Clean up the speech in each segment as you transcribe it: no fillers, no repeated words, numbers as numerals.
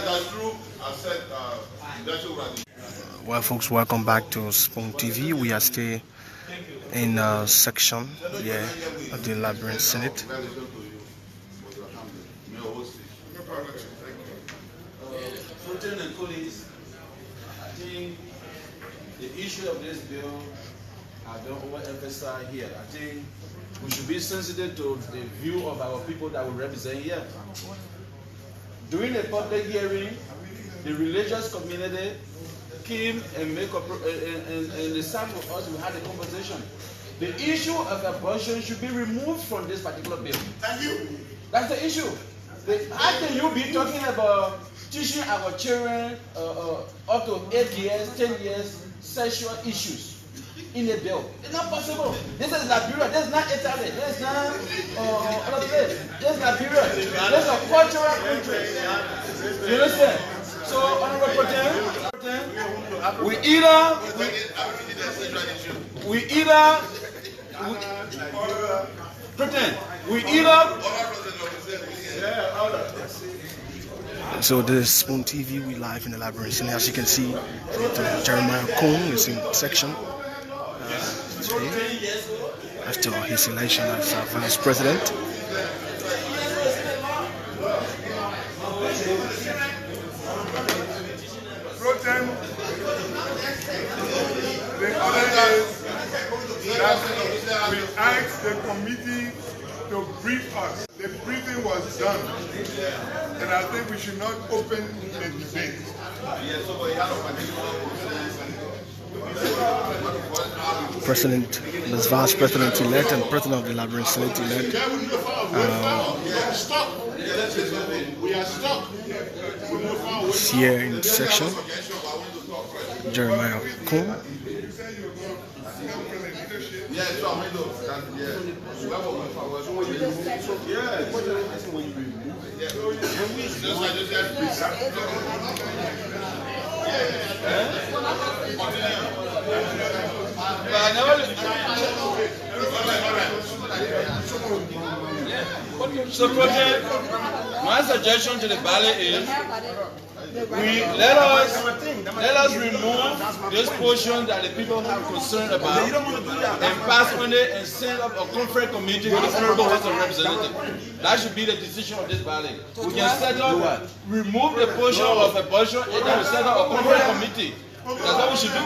that's true. I said that's already. Well, folks, welcome back to Spoon TV. We are still in section here of the Labyrinth Senate. And colleagues, I think the issue of this bill, I don't overemphasize here. I think we should be sensitive to the view of our people that we represent here. During the public hearing, the religious community came and and decided with us, we had a conversation. The issue of abortion should be removed from this particular bill. Thank you. That's the issue. How can you be talking about teaching our children up to 8 years, 10 years, sexual issues in a bill? It's not possible. This is Liberia. This is not Italy. This is not this is Liberia. This is a cultural country. You understand? So, Honorable President, we either So this is Spoon TV. We live in the Labyrinth, and as you can see, Jeremiah Cohn is in section after his election as vice president. The other is that we asked the committee to brief us. The briefing was done, and I think we should not open the debate. President, the vice president-elect and president of the Labyrinth Senate-elect. We are stuck. Is here in section. Jeremiah Cohn. So, my suggestion to the ballot is let us remove this portion that the people have concern about and pass on it and send up a conference committee to the Honorable House of Representatives. That should be the decision of this ballot. We can set up, remove the portion of abortion, and then we set up a conference committee. That's what we should do.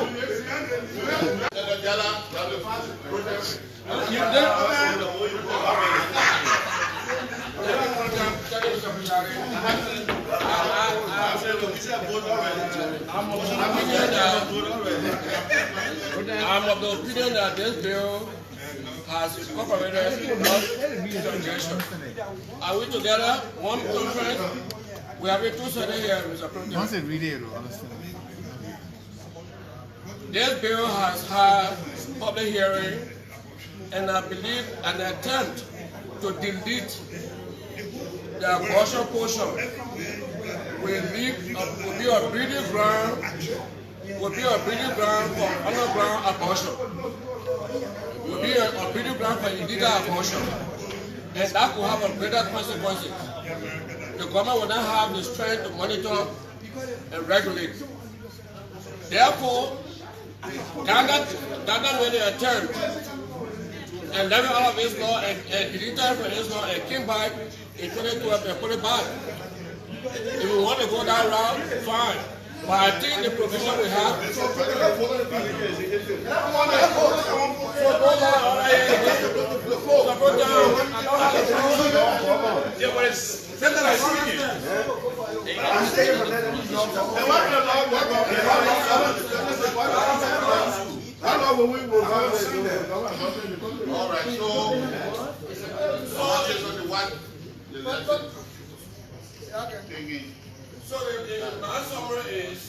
I'm of the opinion that this bill has incorporated suggestions. Are we together? One conference? We have 2 Sunday here, Mr. President. This bill has had public hearing, and I believe an attempt to delete the abortion portion will be a breeding ground for underground abortion. Will be a breeding ground for illegal abortion, and that could have a greater consequences. The government will not have the strength to monitor and regulate. Therefore, that way they attempt and level all of this law and deleted from this law and came back in 2012 and put it back. If we want to go that route, fine. But I think the provision we have So my summary is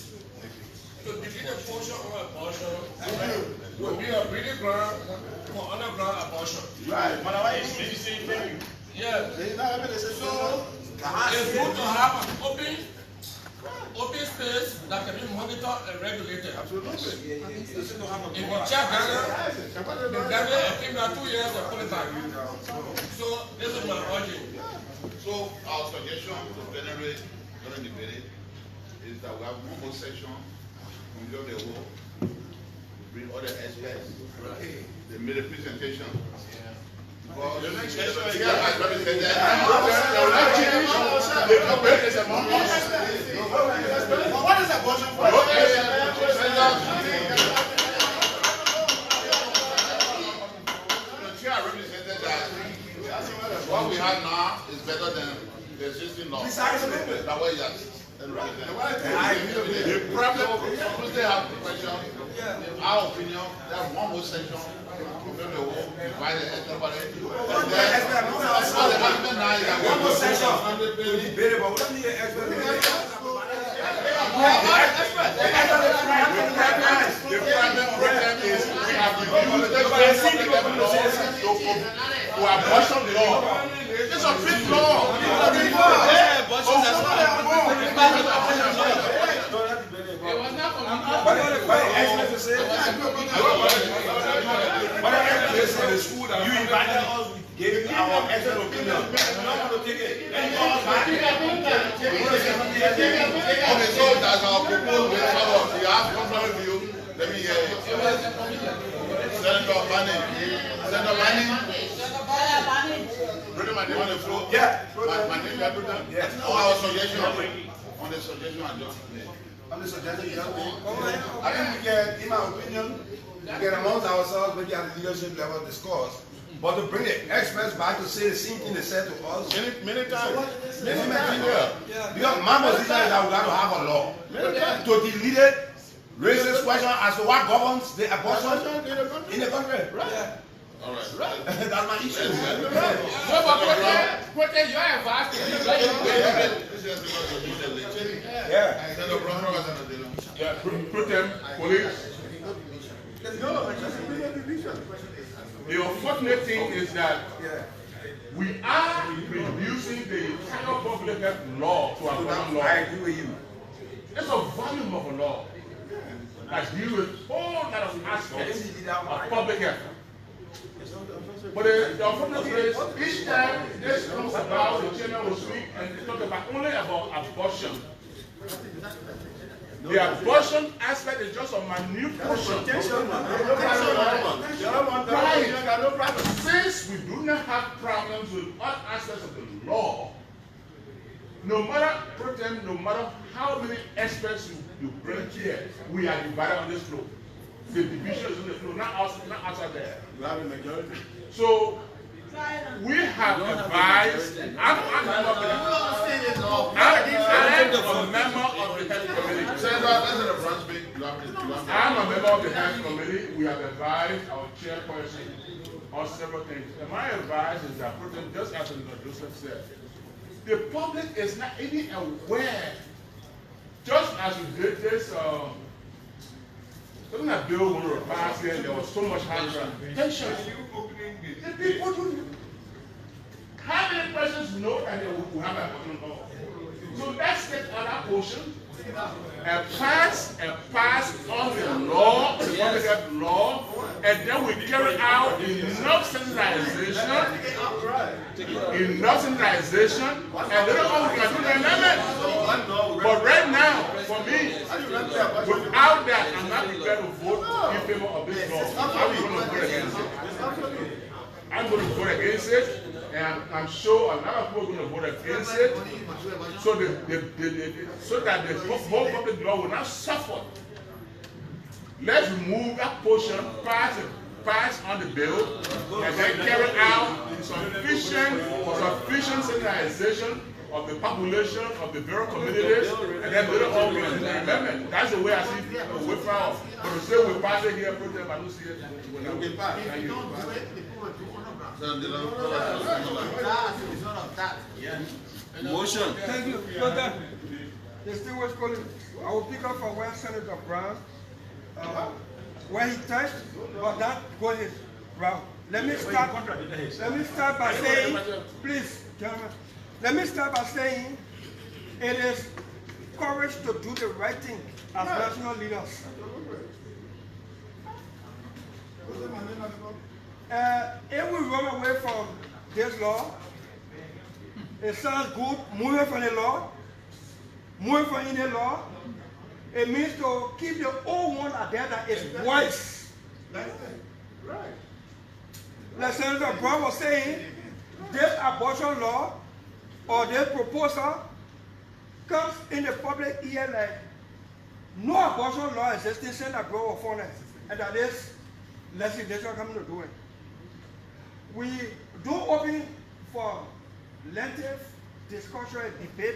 to delete a portion of abortion will be a breeding ground for underground abortion. Right. Yeah. So it's good to have an open airspace that can be monitored and regulated. Absolutely. If you check Ghana, the Ghana came down 2 years and put it back. So this is my urging. So our suggestion to Venerate during the debate is that we have one more session from the world. We bring other experts. They made a presentation. Because the next session is what is abortion for? The chair represented that what we have now is better than the existing law. That way, yes. The problem, because they have question, in our opinion, that one more section, from the whole, divided everybody. One more section to debate about what the expert to abortion law. It's a big law. You invited us, we gave you our excellent opinion. We're not going to take it. Okay, so that's our proposal. You have contrary view. Let me hear it. Senator Manning. Brother, my name on the floor. Yeah. My name is Brother. Yes. Our suggestion. On the suggestion I just made. On the suggestion you just made. I think we can, in my opinion, we can amongst ourselves, maybe at the leadership level, discuss. But to bring the experts back to say the same thing they said to us. Many times. Because my position is that we got to have a law. To delete it, raise this question as to what governs the abortion in the country. Right. All right. That's my issue. Yeah. Police. The unfortunate thing is that we are reducing the entire public health law to a common law. I agree with you. It's a volume of a law that deals with all lot of aspects of public health. But the unfortunate thing is, each time this comes about, the chairman will speak and they talk about only about abortion. The abortion aspect is just a minute portion. Right. Since we do not have problems with all aspects of the law, no matter how many experts you bring here, we are divided on this floor. The division is on the floor, not outside there. You have a majority. So we have advised. I'm a member of the health committee. I'm a member of the health committee. We have advised our chairperson on several things. And my advice is that, just as Joseph said, the public is not even aware. Just as we did this, something that Bill wanted to pass here, there was so much tension. The people don't. How many persons know that they will have a button law? So let's take other portion and pass on the law, the public health law, and then we carry out enough sensitization, and then all we can do the amendment. But right now, for me, without that, I'm not prepared to vote in favor of this law. I'm going to vote against it. I'm going to vote against it, and I'm sure a lot of people are going to vote against it, so that the whole public law will not suffer. Let's remove that portion, pass on the bill, and then carry out sufficient sensitization of the population of the various communities, and then later on we can do the amendment. That's the way I see the way forward. But to say we pass it here, I don't see it. Thank you. Motion. Thank you. Brother, distinguished colleague, I will pick up from where Senator Brown, where he touched, but that goes his route. Let me start by saying, please, gentlemen, let me start by saying it is courage to do the right thing as national leaders. If we run away from this law, it sounds good, moving from the law, moving from Indian law. It means to keep the old one out there that is wise. Right. Like Senator Brown was saying, this abortion law or this proposal comes in the public ear like no abortion law existing Senator Brown was for it, and that is legislation coming to do it. We don't open for lengthy discussion and debate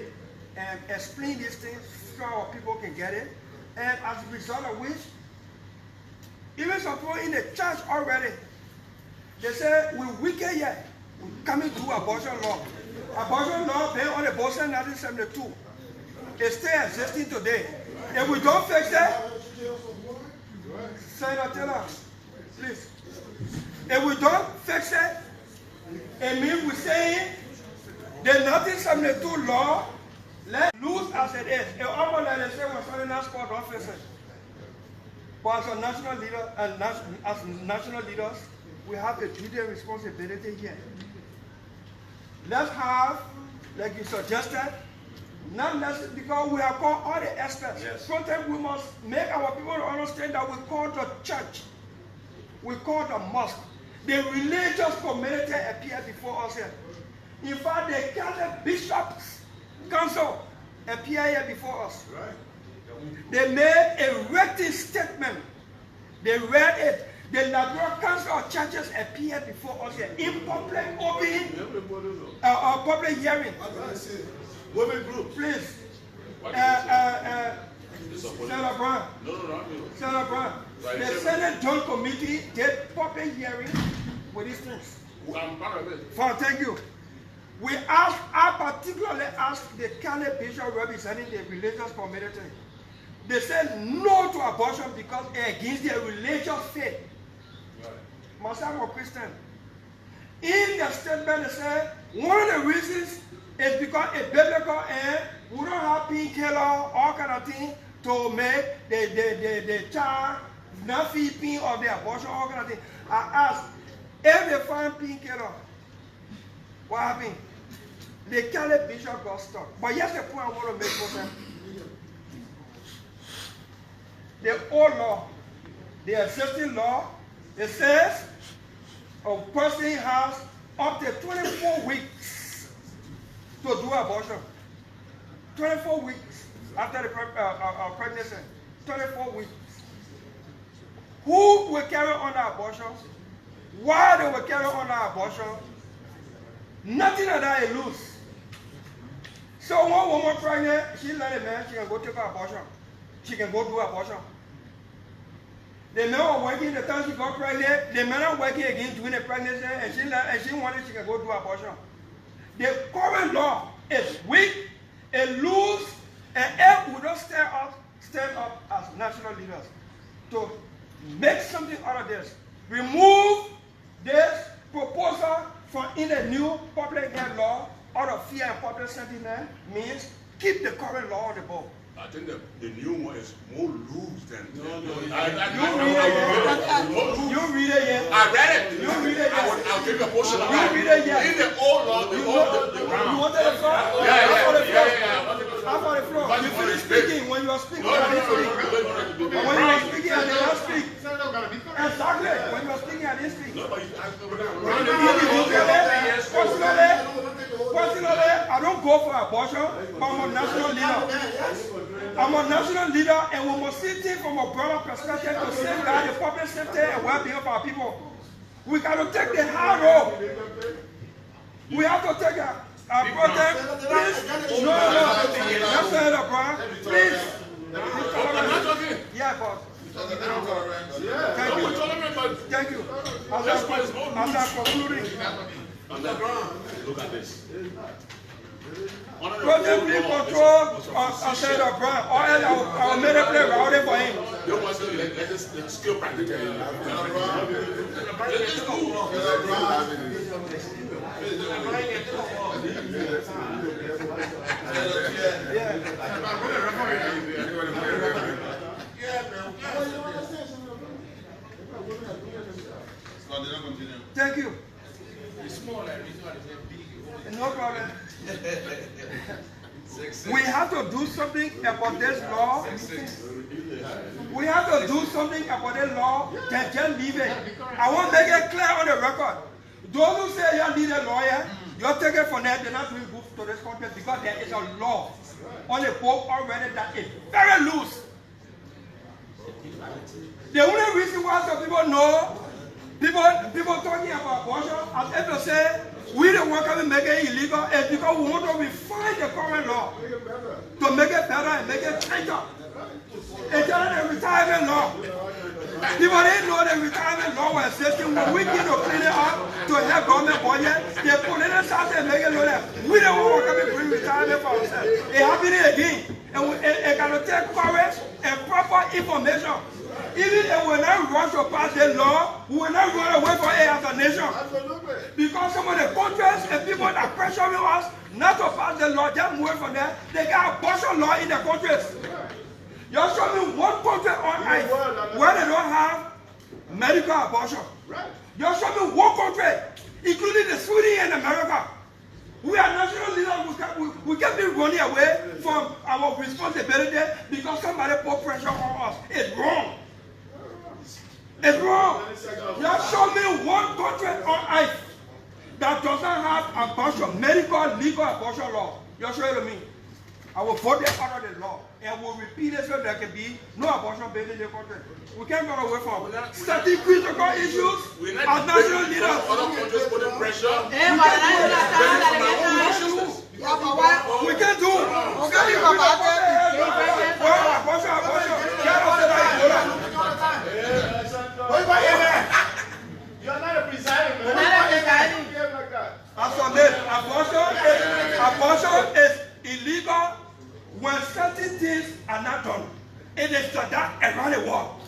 and explain these things so our people can get it. And as a result of which, even some people in the church already, they say, we wicked yet, we coming to abortion law. Abortion law based on the books in 1972. It's still existing today. If we don't fix it, Senator Taylor, please. If we don't fix it, it means we're saying the 1972 law, let loose as it is. It almost like they say when something else called don't fix it. But as a national leader and as national leaders, we have a duty and responsibility here. Let's have, like you suggested, not necessarily because we have called all the experts. Yes. Sometimes we must make our people understand that we call the church, we call the mosque, the religious community appear before us here. In fact, the Catholic Bishops Council appear here before us. Right. They made a written statement. They read it. The Liberia Council of Churches appeared before us here in public open public hearing. Women group. Please. Senator Brown. Senator Brown. The Senate Joint Committee did public hearing with these things. I'm part of it. Thank you. I particularly asked the Catholic bishop representing the religious community. They said no to abortion because it's against their religious faith. Myself was Christian. In the statement, they said one of the reasons is because it's biblical and we don't have painkiller, all kind of things to make the child not feel pain of the abortion, all kind of things. I asked, if they find painkiller, what happened? The Catholic bishop got stuck. But here's the point I want to make for them. The old law, the existing law, it says a person has up to 24 weeks to do abortion. 24 weeks after the pregnancy. 24 weeks. Who will carry on the abortion? Why they will carry on the abortion? Nothing of that is loose. So one woman pregnant, she let a man, she can go take her abortion. She can go do abortion. The man was working the time she got pregnant, the man was working again during the pregnancy, and she wanted she can go do abortion. The current law is weak, it loose, and if we don't stand up as national leaders to make something out of this, remove this proposal from in the new public health law out of fear and public sentiment means keep the current law on the board. I think the new one is more loose than. You read it yet? I read it. You read it yet? I'll give you a portion of You that. read it yet? In the old law, the You old. wanted the floor? Yeah. How about the floor? You finished speaking when you were speaking. I didn't speak. When you were speaking, I did not speak. Exactly. When you were speaking, I didn't speak. Personally, I don't go for abortion, but I'm a national leader. I'm a national leader, and we must see things from a broader perspective to safeguard the public safety and well-being of our people. We got to take the hard road. We have to take a protest. Please. No. That's Senator Brown. Please. Yeah, boss. Thank you. As I'm concluding. Look at this. President, please control Senator Brown. Or else I will make a play routing for him. You want to let this skill practical. Thank you. No problem. We have to do something about this law. We have to do something about this law. Can just leave it. I want to make it clear on the record. Those who say you need a lawyer, you're taking for that, they're not doing good to this country because there is a law on the book already that is very loose. The only reason why some people know, people talking about abortion, as if to say, we don't want to make it illegal, is because we want to refine the current law to make it better and make it tighter. It's not a retirement law. People didn't know the retirement law was existing. When we need to clean it up to help government budget, they put it aside and make it look like we don't want to bring retirement for ourselves. It happened again. And it got to take courage and proper information. Even if we not rush to pass the law, we will not run away from it as a nation. Because some of the countries and people that pressuring us not to pass the law, just move from there, they got abortion law in the countries. You show me one country on earth where they don't have medical abortion. You show me one country, including the Sweden and America. We are national leaders. We can't be running away from our responsibility because somebody put pressure on us. It's wrong. It's wrong. You show me one country on earth that doesn't have abortion, medical, legal abortion law. You show it to me. I will vote it out of the law and will repeat it so there can be no abortion based in the country. We can't run away from certain critical issues as national leaders. Other countries putting pressure. We can't do it. You're not a presiding. Abortion is illegal when certain things are not done. It is that around the world.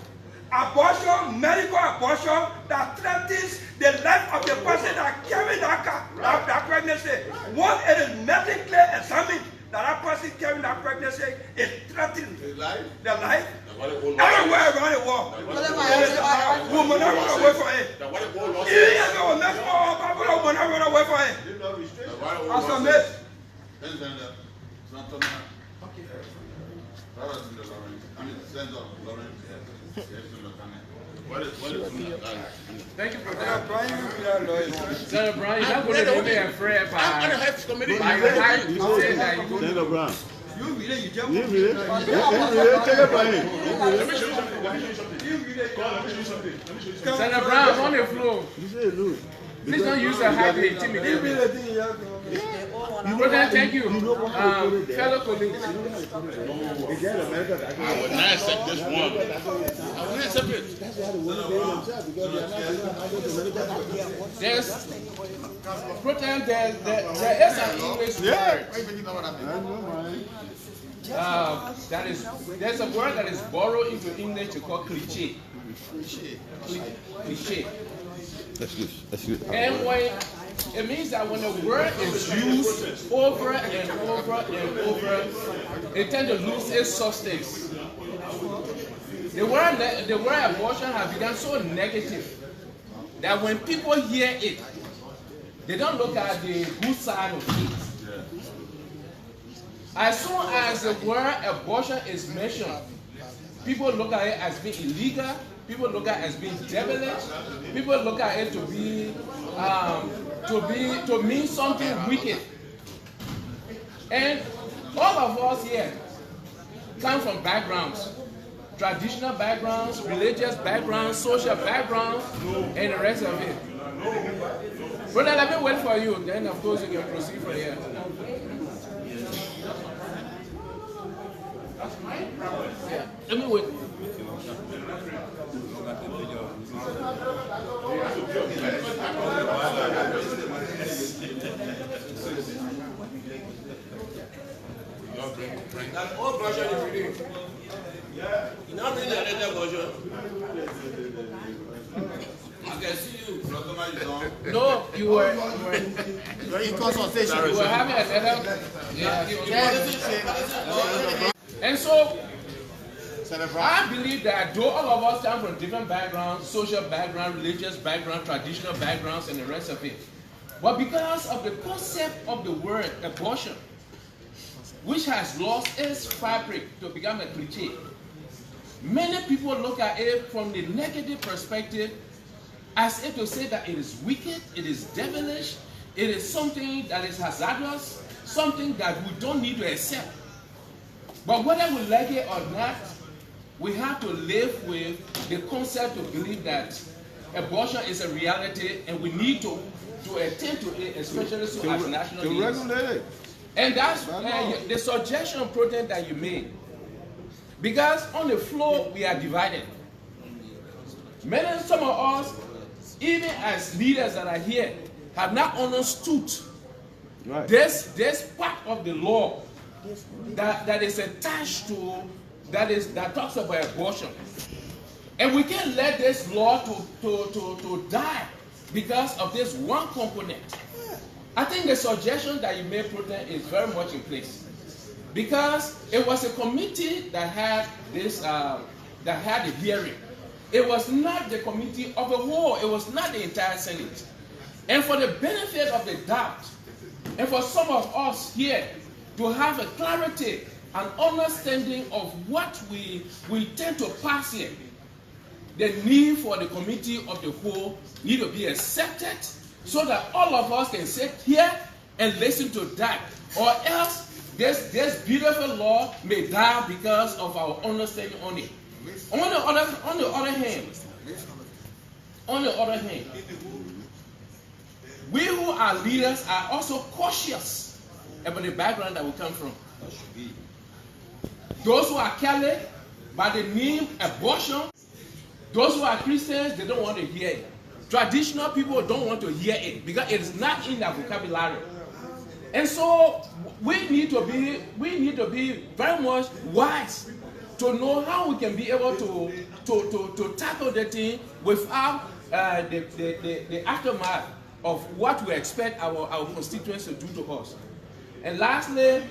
Abortion, medical abortion that threatens the life of the person that carrying that pregnancy. Once it is medically examined that person carrying that pregnancy is threatening the life everywhere around the world. We will not run away from it. Even if we will not run away from it. As a myth. Thank you for that. Senator Brown, you're not going to give me a prayer by your height to say that you're going to... Brown. You read it, you jump. You read it. Take it from him. Let me show you something. Senator Brown, on the floor. You say look. Please don't use the height to intimidate me. President, thank you. Fellow colleagues. I would not accept this one. I would not accept it. There's an English word. There's a word that is borrowed into English to call cliche. Cliche. That's good. And it means that when a word is used over and over and over, it tends to lose its substance. The word abortion has become so negative that when people hear it, they don't look at the good side of it. As soon as the word abortion is mentioned, people look at it as being illegal. People look at it as being devilish. People look at it to mean something wicked. And all of us here come from backgrounds, traditional backgrounds, religious backgrounds, social backgrounds, and the rest of it. Brother, let me wait for you. Then, of course, you can proceed from here. Yeah, let me wait. That old version is reading. Yeah. You now read the later version. I can see you. No, you were in consultation. you were having another. Yeah. And so I believe that though all of us come from different backgrounds, social background, religious background, traditional backgrounds, and the rest of it, but because of the concept of the word abortion, which has lost its fabric to become a cliche, many people look at it from the negative perspective as if to say that it is wicked, it is devilish, it is something that is hazardous, something that we don't need to accept. But whether we like it or not, we have to live with the concept to believe that abortion is a reality and we need to attend to it, especially so as national leaders. And that's the suggestion project that you made. Because on the floor, we are divided. Some of us, even as leaders that are here, have not understood this part of the law that is attached to, that talks about abortion. And we can't let this law to die because of this one component. I think the suggestion that you made, Proton, is very much in place. Because it was a committee that had this, that had the hearing. It was not the committee of the whole. It was not the entire Senate. And for the benefit of the doubt, and for some of us here to have a clarity and understanding of what we tend to pass here, the need for the committee of the whole need to be accepted so that all of us can sit here and listen to that. Or else this beautiful law may die because of our understanding on it. On the other hand, we who are leaders are also cautious about the background that we come from. Those who are Catholic, by the name abortion, those who are Christians, they don't want to hear it. Traditional people don't want to hear it because it is not in their vocabulary. And so we need to be very much wise to know how we can be able to tackle the thing without the aftermath of what we expect our constituents to do to us. And lastly,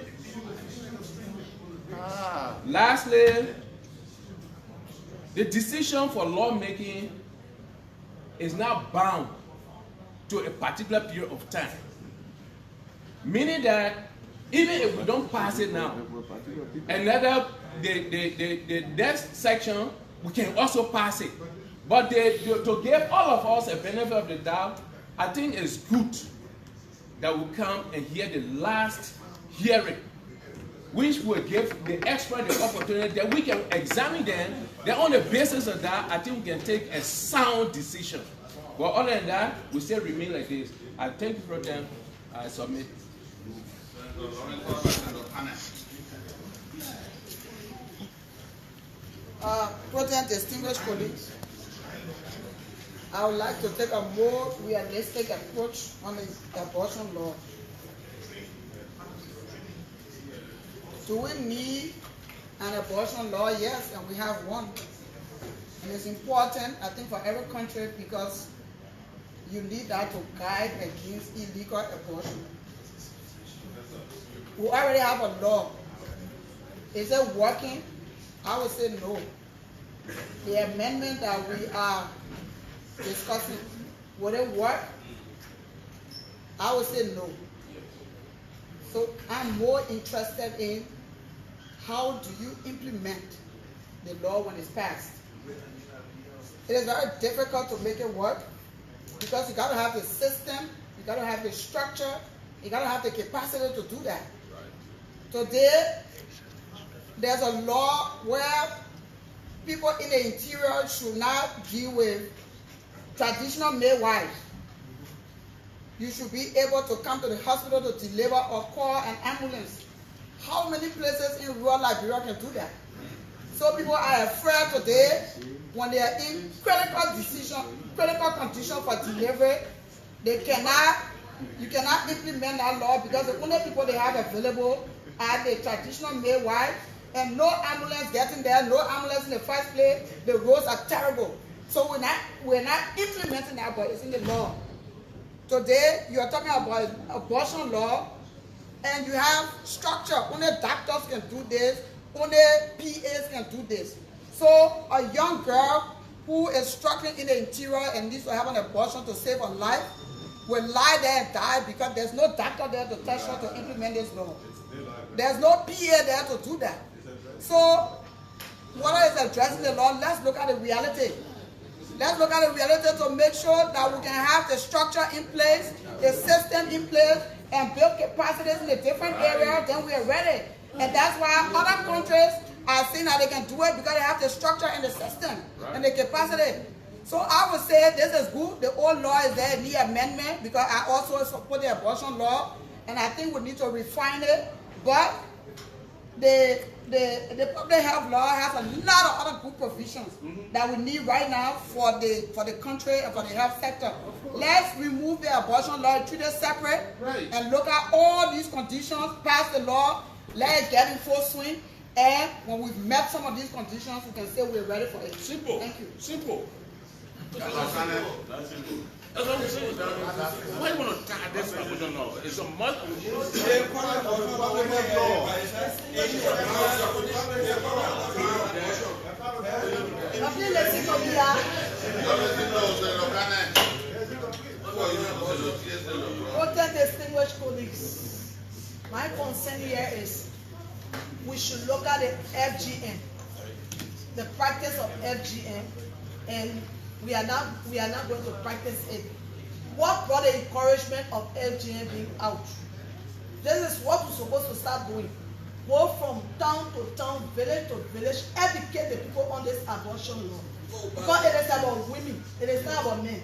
the decision for lawmaking is not bound to a particular period of time. Meaning that even if we don't pass it now, another the next section we can also pass it. But to give all of us a benefit of the doubt, I think it's good that we come and hear the last hearing, which will give the expert the opportunity that we can examine them. Then on the basis of that, I think we can take a sound decision. But other than that, we still remain like this. I thank you for them. I submit. President, distinguished colleagues, I would like to take a more realistic approach on the abortion law. Do we need an abortion law? Yes, and we have one. And it's important, I think, for every country because you need that to guide against illegal abortion. We already have a law. Is it working? I would say no. The amendment that we are discussing, would it work? I would say no. So I'm more interested in how do you implement the law when it's passed. It is very difficult to make it work because you got to have the system, you got to have the structure, you got to have the capacity to do that. Today, there's a law where people in the interior should not deal with traditional midwives. You should be able to come to the hospital to deliver or call an ambulance. How many places in rural Liberia can do that? So people are afraid today when they are in critical condition for delivery, you cannot implement that law because the only people they have available as a traditional midwife, and no ambulance getting there, no ambulance in the first place. The roads are terrible. So we're not implementing that, but it's in the law. Today, you're talking about abortion law, and you have structure. Only doctors can do this, only PAs can do this. So a young girl who is struggling in the interior and needs to have an abortion to save her life will lie there and die because there's no doctor there to tell her to implement this law. There's no PA there to do that. So, what is addressing the law? Let's look at the reality. Let's look at the reality to make sure that we can have the structure in place, the system in place, and build capacities in the different areas, then we are ready. And that's why other countries are saying that they can do it because they have the structure and the system and the capacity. So I would say this is good. The old law is there, it needs amendment, because I also support the abortion law, and I think we need to refine it. But the public health law has a lot of other good provisions that we need right now for the country and for the health sector. Let's remove the abortion law and treat it separate, and look at all these conditions, pass the law, let it get in full swing, and when we've met some of these conditions, we can say we're ready for it. Simple. Thank you. Simple. That's simple. That's what I'm saying. Why do you want to tie this abortion law? It's a must. Distinguished colleagues, my concern here is we should look at the FGM, the practice of FGM, and we are not going to practice it. What brought the encouragement of FGM being out? This is what we're supposed to start doing. Go from town to town, village to village, educate the people on this abortion law. Because it is about women, it is not about men.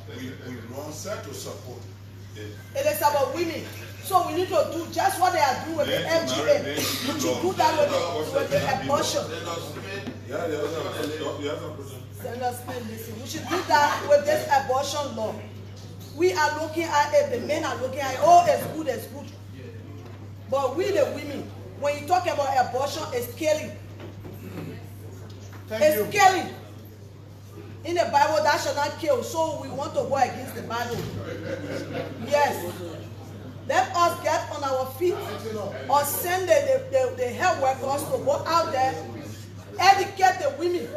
We want to support it. It is about women. So we need to do just what they are doing with the FGM. We should do that with the abortion. We should do that with this abortion law. We are looking at it, the men are looking at it, oh, it's good, it's good. But we, the women, when you talk about abortion, it's killing. It's killing. In the Bible, that shall not kill. So we want to go against the Bible. Yes. Let us get on our feet or send the health workers to go out there, educate the women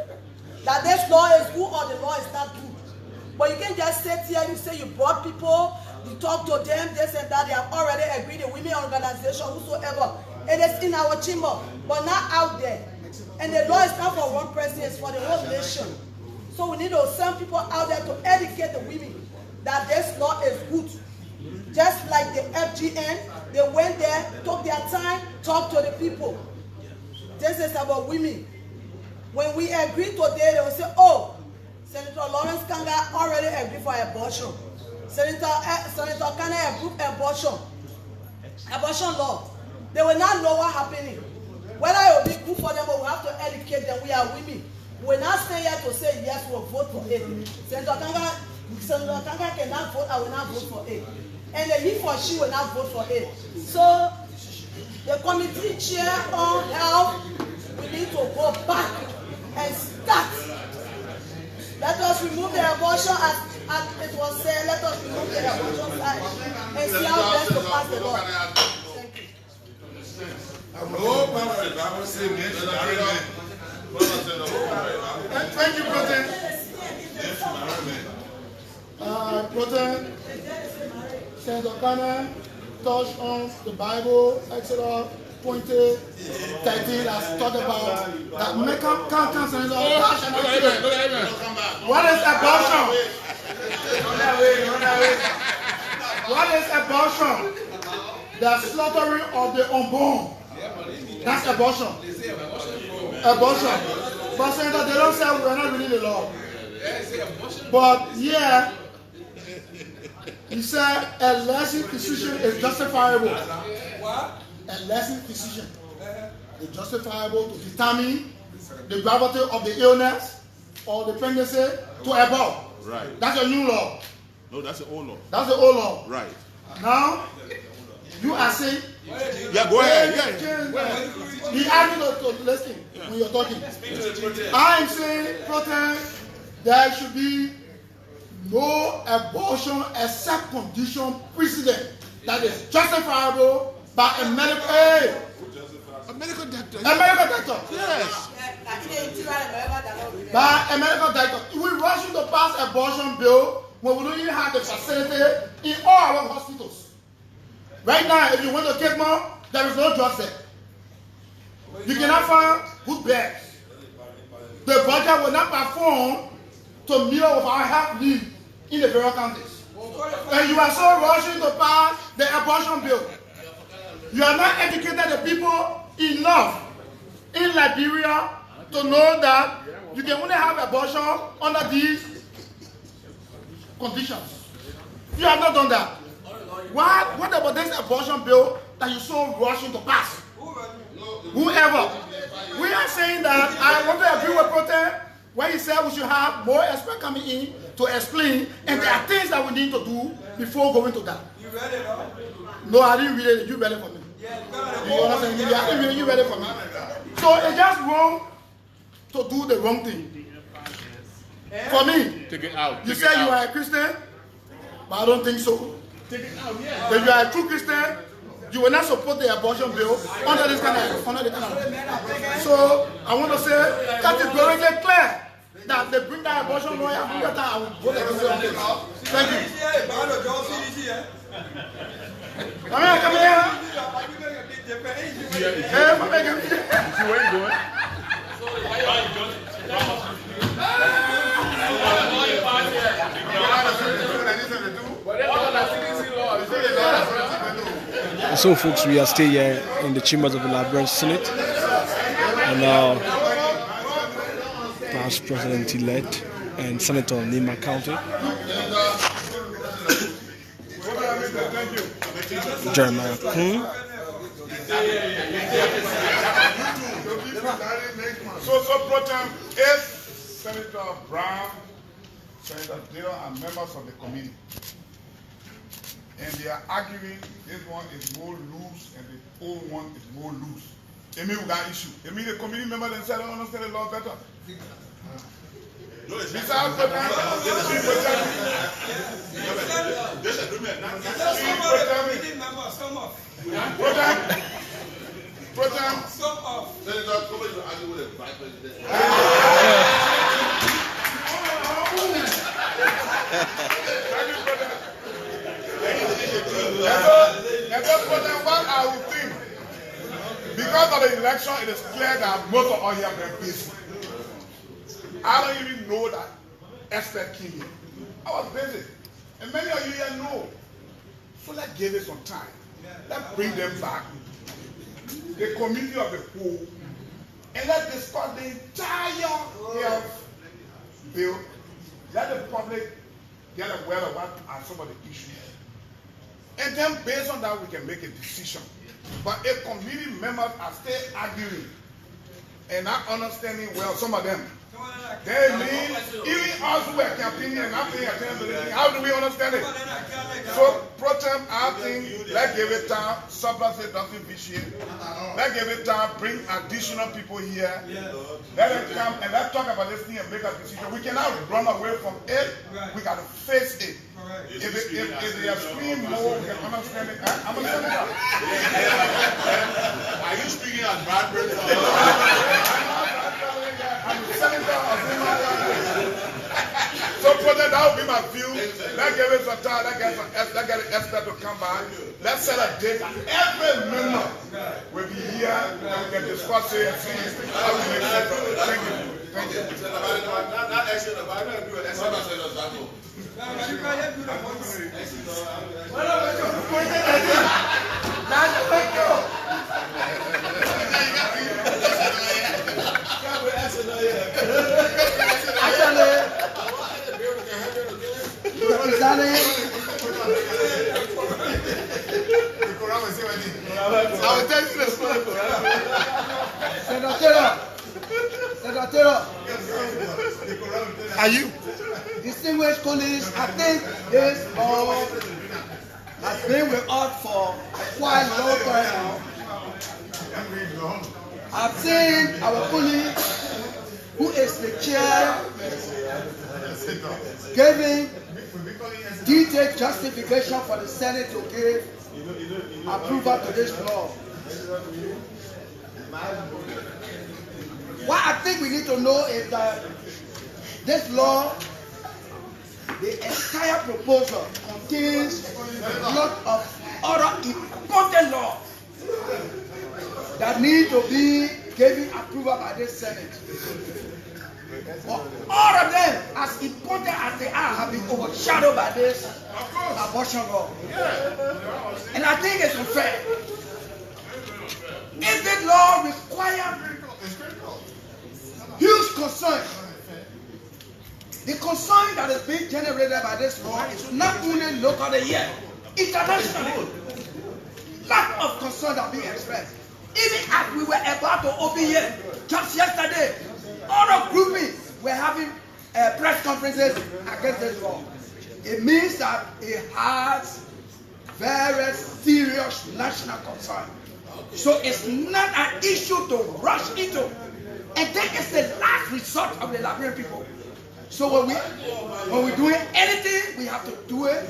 that this law is good or the law is not good. But you can't just sit here, you say you brought people, you talk to them, this and that, they have already agreed, the women organization, whosoever. It is in our chamber, but not out there. And the law is not for one person, it's for the whole nation. So we need to send people out there to educate the women that this law is good. Just like the FGN, they went there, took their time, talked to the people. This is about women. When we agree today, they will say, oh, Senator Lawrence Kanga already agreed for abortion. Senator Kanga approved abortion law. They will not know what's happening. Whether it will be good for them, but we have to educate them. We are women. We will not stay here to say yes, we'll vote for it. Senator Kanga cannot vote, I will not vote for it. And then he or she will not vote for it. So the committee chair on health, we need to go back and start. Let us remove the abortion as it was said. Let us remove the abortion side and see how best to pass the law. Thank you. Thank you, President. President, Senator Kana touched on the Bible, Exodus 20:13, has talked about that What is abortion? What is abortion? The slaughtering of the unborn. That's abortion. Abortion. But Senator, they don't say we're not reading the law. But yeah, he said a lesser decision is justifiable. What? A lesser decision is justifiable to determine the gravity of the illness or the pregnancy to abort. Right. That's a new law. No, that's the old law. That's the old law. Right. Now, You are saying. Yeah, go ahead. Yeah. He asked me to listen when you're talking. I am saying, protest, there should be no abortion except condition precedent that is justifiable by a medical aid. A medical doctor. A medical doctor. Yes. By a medical doctor. We rush you to pass abortion bill when we don't even have the facility in all our hospitals. Right now, if you went to Kidmore, there is no drug there. You cannot find good beds. The budget will not perform to meet with our health needs in the various counties. And you are so rushing to pass the abortion bill. You are not educated the people enough in Liberia to know that you can only have abortion under these conditions. You have not done that. What about this abortion bill that you're so rushing to pass? Whoever. We are saying that I want to agree with Prote when he said we should have more experts coming in to explain, and there are things that we need to do before going to that. You read it, huh? No, I didn't read it. You read it for me. You understand? You read it for me. So it's just wrong to do the wrong thing. For me, Take it out. you say you are a Christian, but I don't think so. Take it out, yeah. If you are a true Christian, you will not support the abortion bill under this kind of. So I want to say categorically clear that they bring that abortion lawyer, I will vote against it. Thank you. Come here. Hey, come here. Where you going? So, folks, we are still here in the chambers of the Liberian Senate, and past President-elect and Senator of Nima County, Jeremiah Kuhn. So Protem, if Senator Brown, Senator Dale, and members of the committee, and they are arguing this one is more loose and the old one is more loose, it means we got issue. It means the committee member themselves don't understand the law better. Besides Protem, Senator, somebody will argue with the vice president. And just what I would think, because of the election, it is clear that most of us here have been busy. I don't even know that expert came here. I was busy. And many of you here know. So let's give it some time. Let's bring them back. The committee of the whole. And let's discuss the entire health bill. Let the public get aware of what are some of the issues. And then based on that, we can make a decision. But if committee members are still arguing and not understanding well, some of them, they mean, even us who are campaigning and not paying attention to this, how do we understand it? So, Protem, I think, let's give it time, surplus it doesn't vitiate. Let's give it time, bring additional people here. Let them come and let's talk about this thing and make a decision. We cannot run away from it. We got to face it. If they are screaming more, we can understand it. I'm a senator. Are you speaking as bad president? I'm a senator of Zimbabwe. So, Brother, that would be my view. Let's give it some time. Let's get an expert to come by. Let's set a date. Every member will be here and we can discuss it and see how we make sense of it. Thank you. Thank you. I will tell you the story. Senator, are you? Distinguished colleagues, I think this has been with us for quite a long time now. I've seen our colleague, who is the chair, giving detailed justification for the Senate to give approval to this law. What I think we need to know is that this law, the entire proposal, contains a lot of other important laws that need to be given approval by this Senate. But all of them, as important as they are, have been overshadowed by this abortion law. And I think it's unfair. If this law requires huge concern, the concern that is being generated by this law is not only locally yet, internationally. Lot of concern are being expressed. Even as we were about to open here just yesterday, other groupings were having press conferences against this law. It means that it has very serious national concern. So it's not an issue to rush into. And then it's the last resort of the Liberian people. So when we're doing anything, we have to do it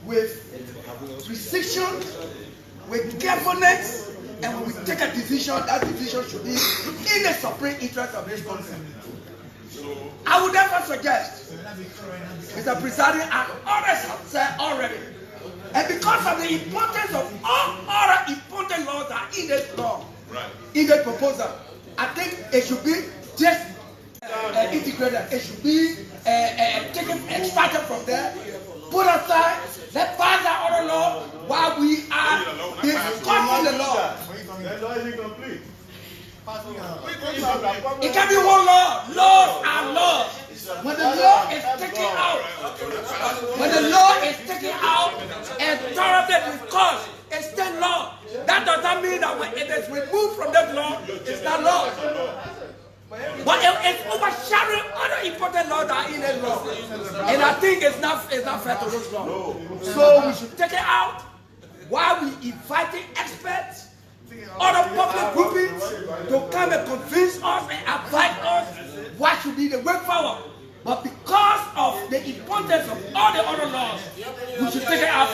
with precision, with carefulness, and when we take a decision, that decision should be in the supreme interest of this country. I would therefore suggest, Mr. Presiding, as others have said already, and because of the importance of all other important laws that are in this law, in the proposal, I think it should be just integrated. It should be taken, extracted from there, put aside, let's pass that other law while we are discussing the law. It can be one law. Laws are laws. When the law is taken out, and thoroughly discussed, it's still law. That does not mean that when it is removed from that law, it's not law. But it's overshadowing other important laws that are in that law. And I think it's not fair to those laws. So we should take it out while we inviting experts, other public groupings to come and convince us and advise us what should be the way forward. But because of the importance of all the other laws, we should take it out.